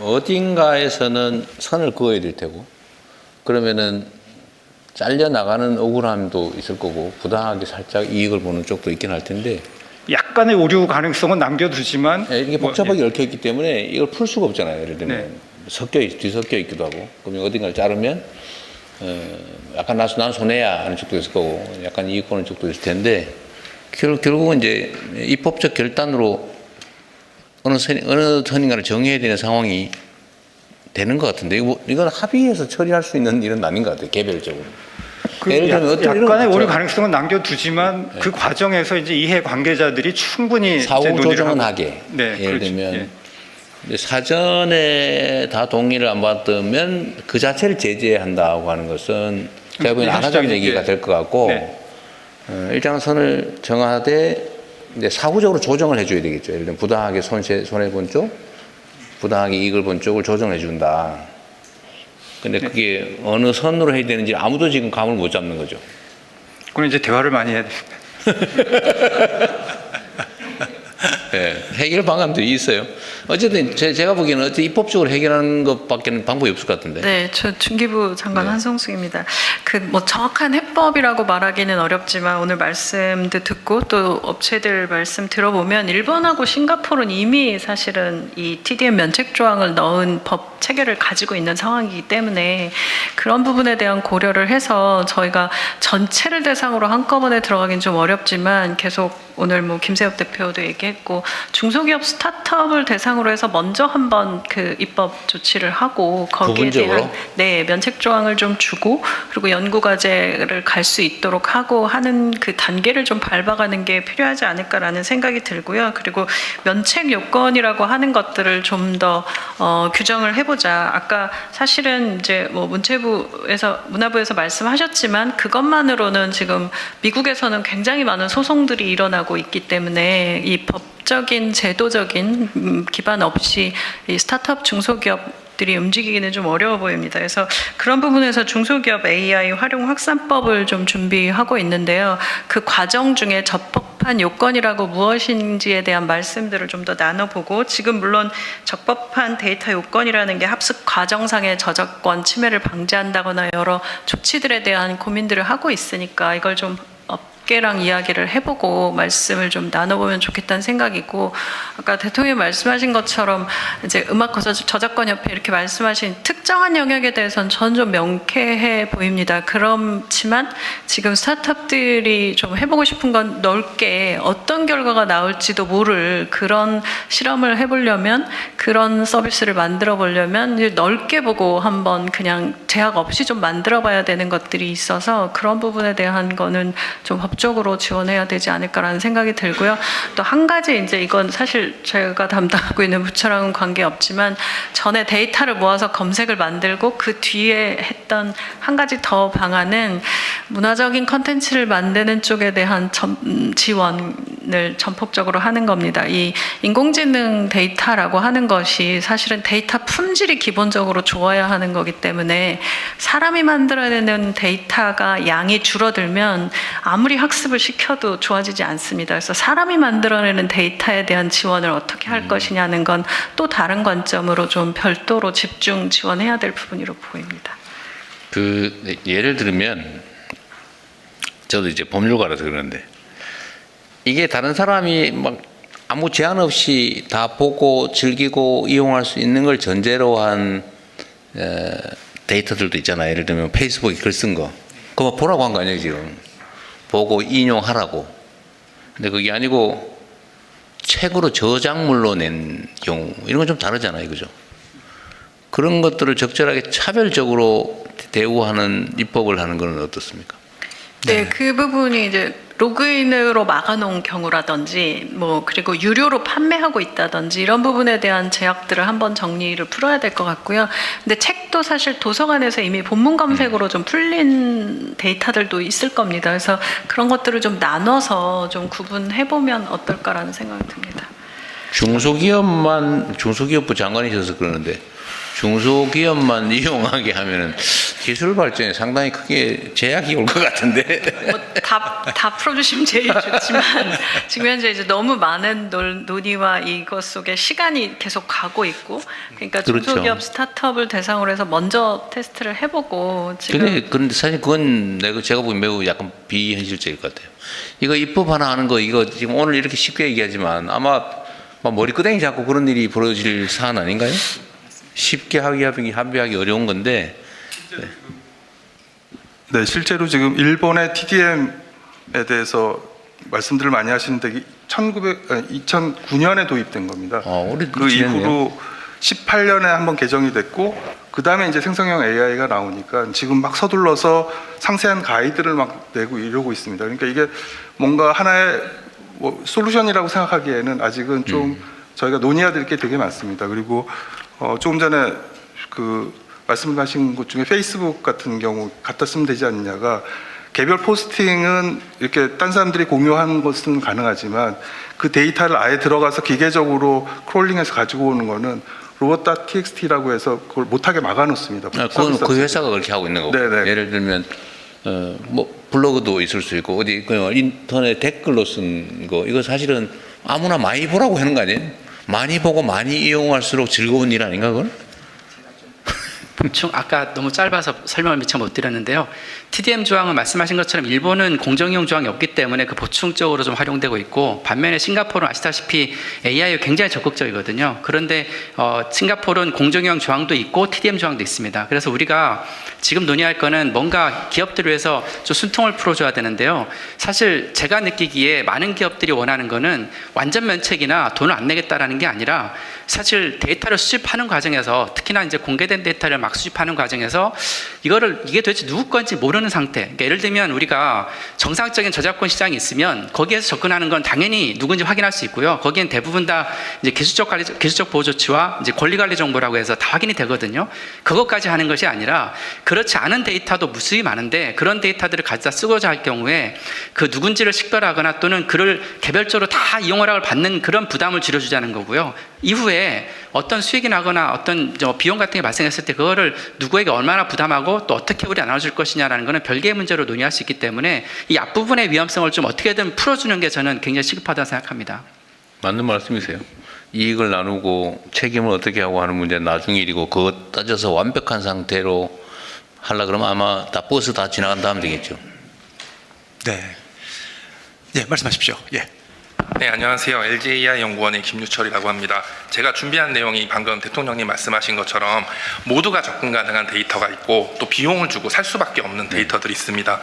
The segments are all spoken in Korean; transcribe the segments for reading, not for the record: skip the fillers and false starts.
어딘가에서는 선을 그어야 될 테고, 그러면은 잘려나가는 억울함도 있을 거고, 부당하게 살짝 이익을 보는 쪽도 있긴 할 텐데, 약간의 오류 가능성은 남겨두지만 이게 복잡하게 얽혀있기 때문에 이걸 풀 수가 없잖아요. 예를 들면 뒤섞여 있기도 하고, 그러면 어딘가를 자르면 약간 난 손해야 하는 쪽도 있을 거고, 약간 이익 보는 쪽도 있을 텐데, 결국은 이제 입법적 결단으로 어느 선인가를 정해야 되는 상황이 되는 것 같은데, 이건 합의해서 처리할 수 있는 일은 아닌 것 같아요, 개별적으로. 예를 들면 어떤 약간의 오류 가능성은 남겨두지만 그 과정에서 이제 이해 관계자들이 충분히 사후 조정은 하게. 예를 그렇죠. 들면 사전에 다 동의를 안 받으면 그 자체를 제재한다고 하는 것은 제가 보기에는 안타까운 얘기가 될 것 같고, 일정선을 정하되 이제 사후적으로 조정을 해줘야 되겠죠. 예를 들면 부당하게 손해본 쪽, 부당하게 이익을 본 쪽을 조정해 준다. 근데 그게 어느 선으로 해야 되는지 아무도 지금 감을 못 잡는 거죠. 그건 이제 대화를 많이 해야 됩니다. 해결 방안도 있어요. 어쨌든 제가 보기에는 입법적으로 해결하는 것밖에는 방법이 없을 것 같은데. 네, 저 중기부 장관 한성숙입니다. 그 뭐 정확한 해법이라고 말하기는 어렵지만 오늘 말씀도 듣고 또 업체들 말씀 들어보면 일본하고 싱가포르는 이미 사실은 이 TDM 면책 조항을 넣은 법 체계를 가지고 있는 상황이기 때문에 그런 부분에 대한 고려를 해서 저희가 전체를 대상으로 한꺼번에 들어가긴 좀 어렵지만 계속 오늘 뭐 김세엽 대표도 얘기했고 중소기업 스타트업을 대상으로 해서 먼저 한번 그 입법 조치를 하고 거기에 부분적으로? 대한 면책 조항을 좀 주고 그리고 연구 과제를 갈 수 있도록 하고 하는 그 단계를 좀 밟아가는 게 필요하지 않을까라는 생각이 들고요. 그리고 면책 요건이라고 하는 것들을 좀 더 규정을 해보자. 아까 사실은 이제 뭐 문화부에서 말씀하셨지만 그것만으로는 지금 미국에서는 굉장히 많은 소송들이 일어나고 있기 때문에 이 법적인 제도적인 기반 없이 이 스타트업 중소기업들이 움직이기는 좀 어려워 보입니다. 그래서 그런 부분에서 중소기업 AI 활용 확산법을 좀 준비하고 있는데요. 그 과정 중에 적법한 요건이라고 무엇인지에 대한 말씀들을 좀 더 나눠보고 지금 물론 적법한 데이터 요건이라는 게 합숙 과정상의 저작권 침해를 방지한다거나 여러 조치들에 대한 고민들을 하고 있으니까 이걸 좀 업계랑 이야기를 해보고 말씀을 좀 나눠보면 좋겠다는 생각이고 아까 대통령이 말씀하신 것처럼 이제 음악저작권협회 이렇게 말씀하신 특정한 영역에 대해서는 저는 좀 명쾌해 보입니다. 그렇지만 지금 스타트업들이 좀 해보고 싶은 건 넓게 어떤 결과가 나올지도 모를 그런 실험을 해보려면 그런 서비스를 만들어 보려면 넓게 보고 한번 그냥 제약 없이 좀 만들어 봐야 되는 것들이 있어서 그런 부분에 대한 거는 좀 법적으로 지원해야 되지 않을까라는 생각이 들고요. 또 한 가지 이제 이건 사실 제가 담당하고 있는 부처랑은 관계없지만 전에 데이터를 모아서 검색을 만들고 그 뒤에 했던 한 가지 더 방안은 문화적인 컨텐츠를 만드는 쪽에 대한 지원을 전폭적으로 하는 겁니다. 이 인공지능 데이터라고 하는 것이 사실은 데이터 품질이 기본적으로 좋아야 하는 거기 때문에 사람이 만들어내는 데이터가 양이 줄어들면 아무리 학습을 시켜도 좋아지지 않습니다. 그래서 사람이 만들어내는 데이터에 대한 지원을 어떻게 할 것이냐는 건 또 다른 관점으로 좀 별도로 집중 지원해야 될 부분으로 보입니다. 예를 들면 저도 이제 법률가라서 그러는데 이게 다른 사람이 막 아무 제한 없이 다 보고 즐기고 이용할 수 있는 걸 전제로 한 데이터들도 있잖아요. 예를 들면 페이스북에 글 쓴 거 그거 보라고 한 거 아니에요 지금. 보고 인용하라고. 근데 그게 아니고 책으로 저작물로 낸 경우 이런 건 좀 다르잖아요. 그죠? 그런 것들을 적절하게 차별적으로 대우하는 입법을 하는 건 어떻습니까? 네, 그 부분이 이제 로그인으로 막아놓은 경우라든지 뭐 그리고 유료로 판매하고 있다든지 이런 부분에 대한 제약들을 한번 정리를 풀어야 될 것 같고요. 근데 책도 사실 도서관에서 이미 본문 검색으로 좀 풀린 데이터들도 있을 겁니다. 그래서 그런 것들을 좀 나눠서 좀 구분해 보면 어떨까라는 생각이 듭니다. 중소기업부 장관이셔서 그러는데 중소기업만 이용하게 하면은 기술 발전에 상당히 크게 제약이 올 것 같은데. 다 풀어주시면 제일 좋지만 지금 현재 이제 너무 많은 논의와 이것 속에 시간이 계속 가고 있고, 그러니까 그렇죠. 중소기업 스타트업을 대상으로 해서 먼저 테스트를 해보고 지금. 그런데 사실 그건 제가 보기엔 매우 약간 비현실적일 것 같아요. 이거 입법 하나 하는 거 이거 지금 오늘 이렇게 쉽게 얘기하지만 아마 막 머리끄댕이 잡고 그런 일이 벌어질 사안 아닌가요? 쉽게 합의하기 어려운 건데. 네, 실제로 지금 일본의 TDM에 대해서 말씀들을 많이 하시는데 2009년에 도입된 겁니다. 올해 그 지냈네요. 이후로 18년에 한번 개정이 됐고 그 다음에 이제 생성형 AI가 나오니까 지금 막 서둘러서 상세한 가이드를 막 내고 이러고 있습니다. 그러니까 이게 뭔가 하나의 솔루션이라고 생각하기에는 아직은 좀 저희가 논의해야 될 게 되게 많습니다. 그리고 조금 전에 그 말씀하신 것 중에 페이스북 같은 경우 갖다 쓰면 되지 않느냐가, 개별 포스팅은 이렇게 딴 사람들이 공유하는 것은 가능하지만 그 데이터를 아예 들어가서 기계적으로 크롤링해서 가지고 오는 거는 robot.txt라고 해서 그걸 못하게 막아놓습니다. 그건 그 회사가 그렇게 하고 있는 거고. 네네. 예를 들면 블로그도 있을 수 있고 어디 인터넷 댓글로 쓴 거, 이거 사실은 아무나 많이 보라고 하는 거 아니에요? 많이 보고 많이 이용할수록 즐거운 일 아닌가 그건? 아까 너무 짧아서 설명을 미처 못 드렸는데요. TDM 조항은 말씀하신 것처럼 일본은 공정이용 조항이 없기 때문에 그 보충적으로 좀 활용되고 있고, 반면에 싱가포르는 아시다시피 AI에 굉장히 적극적이거든요. 그런데 싱가포르는 공정이용 조항도 있고 TDM 조항도 있습니다. 그래서 우리가 지금 논의할 거는 뭔가 기업들을 위해서 좀 숨통을 풀어줘야 되는데요. 사실 제가 느끼기에 많은 기업들이 원하는 거는 완전 면책이나 돈을 안 내겠다라는 게 아니라, 사실 데이터를 수집하는 과정에서, 특히나 이제 공개된 데이터를 막 수집하는 과정에서 이게 도대체 누구 건지 모르는 상태. 그러니까 예를 들면 우리가 정상적인 저작권 시장이 있으면 거기에서 접근하는 건 당연히 누군지 확인할 수 있고요. 거기엔 대부분 다 이제 기술적 보호 조치와 이제 권리 관리 정보라고 해서 다 확인이 되거든요. 그것까지 하는 것이 아니라, 그렇지 않은 데이터도 무수히 많은데 그런 데이터들을 가져다 쓰고자 할 경우에 그 누군지를 식별하거나 또는 그를 개별적으로 다 이용 허락을 받는 그런 부담을 줄여주자는 거고요. 이후에 어떤 수익이 나거나 어떤 비용 같은 게 발생했을 때 그거를 누구에게 얼마나 부담하고 또 어떻게 우리 나눠줄 것이냐라는 것은 별개의 문제로 논의할 수 있기 때문에 이 앞부분의 위험성을 좀 어떻게든 풀어주는 게 저는 굉장히 시급하다고 생각합니다. 맞는 말씀이세요. 이익을 나누고 책임을 어떻게 하고 하는 문제는 나중 일이고, 그거 따져서 완벽한 상태로 하려 그러면 아마 다 버스 다 지나간 다음 되겠죠. 네. 예, 말씀하십시오. 예. 네, 안녕하세요. LGAI 연구원의 김유철이라고 합니다. 제가 준비한 내용이 방금 대통령님 말씀하신 것처럼 모두가 접근 가능한 데이터가 있고 또 비용을 주고 살 수밖에 없는 데이터들이 있습니다.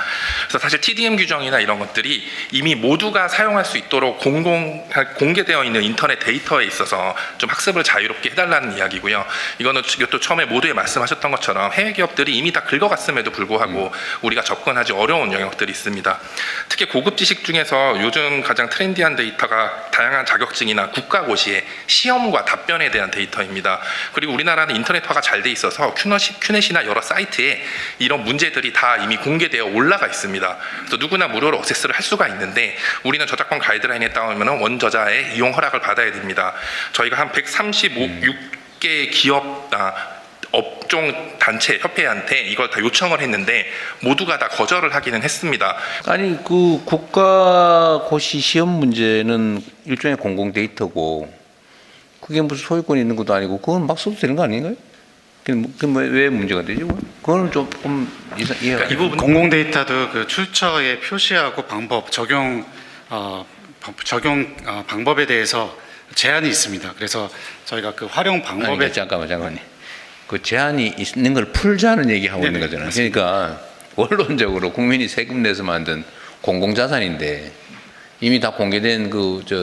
그래서 사실 TDM 규정이나 이런 것들이 이미 모두가 사용할 수 있도록 공개되어 있는 인터넷 데이터에 있어서 좀 학습을 자유롭게 해달라는 이야기고요. 이것도 처음에 모두에 말씀하셨던 것처럼 해외 기업들이 이미 다 긁어갔음에도 불구하고 우리가 접근하지 어려운 영역들이 있습니다. 특히 고급 지식 중에서 요즘 가장 트렌디한 데이터가 다양한 자격증이나 국가고시의 시험과 답변에 대한 데이터입니다. 그리고 우리나라는 인터넷화가 잘 돼 있어서 큐넷이나 여러 사이트에 이런 문제들이 다 이미 공개되어 올라가 있습니다. 그래서 누구나 무료로 액세스를 할 수가 있는데, 우리는 저작권 가이드라인에 따르면 원저자의 이용 허락을 받아야 됩니다. 저희가 한 136개 기업 업종 단체 협회한테 이걸 다 요청을 했는데 모두가 다 거절을 하기는 했습니다. 아니 그 국가고시 시험 문제는 일종의 공공 데이터고, 그게 무슨 소유권이 있는 것도 아니고 그건 막 써도 되는 거 아닌가요? 왜 문제가 되지? 그거는 조금 이해가. 그러니까 이 부분 공공 데이터도 그 출처에 표시하고 방법 적용 방법에 대해서 제한이 있습니다. 그래서 저희가 그 활용 방법에 잠깐만요. 그 제한이 있는 걸 풀자는 얘기하고 있는 거잖아요. 맞습니다. 그러니까 원론적으로 국민이 세금 내서 만든 공공자산인데 이미 다 공개된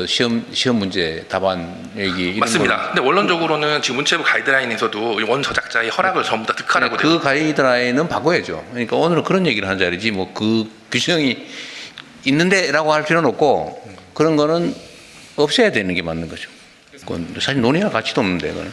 시험 문제 답안 얘기 이런 맞습니다. 근데 원론적으로는 지금 문체부 가이드라인에서도 원 저작자의 허락을 전부 다 득하라고 그 가이드라인은 바꿔야죠. 그러니까 오늘은 그런 얘기를 하는 자리지 뭐 그 규정이 있는데라고 할 필요는 없고, 그런 거는 없애야 되는 게 맞는 거죠. 그건 사실 논의할 가치도 없는데 그건.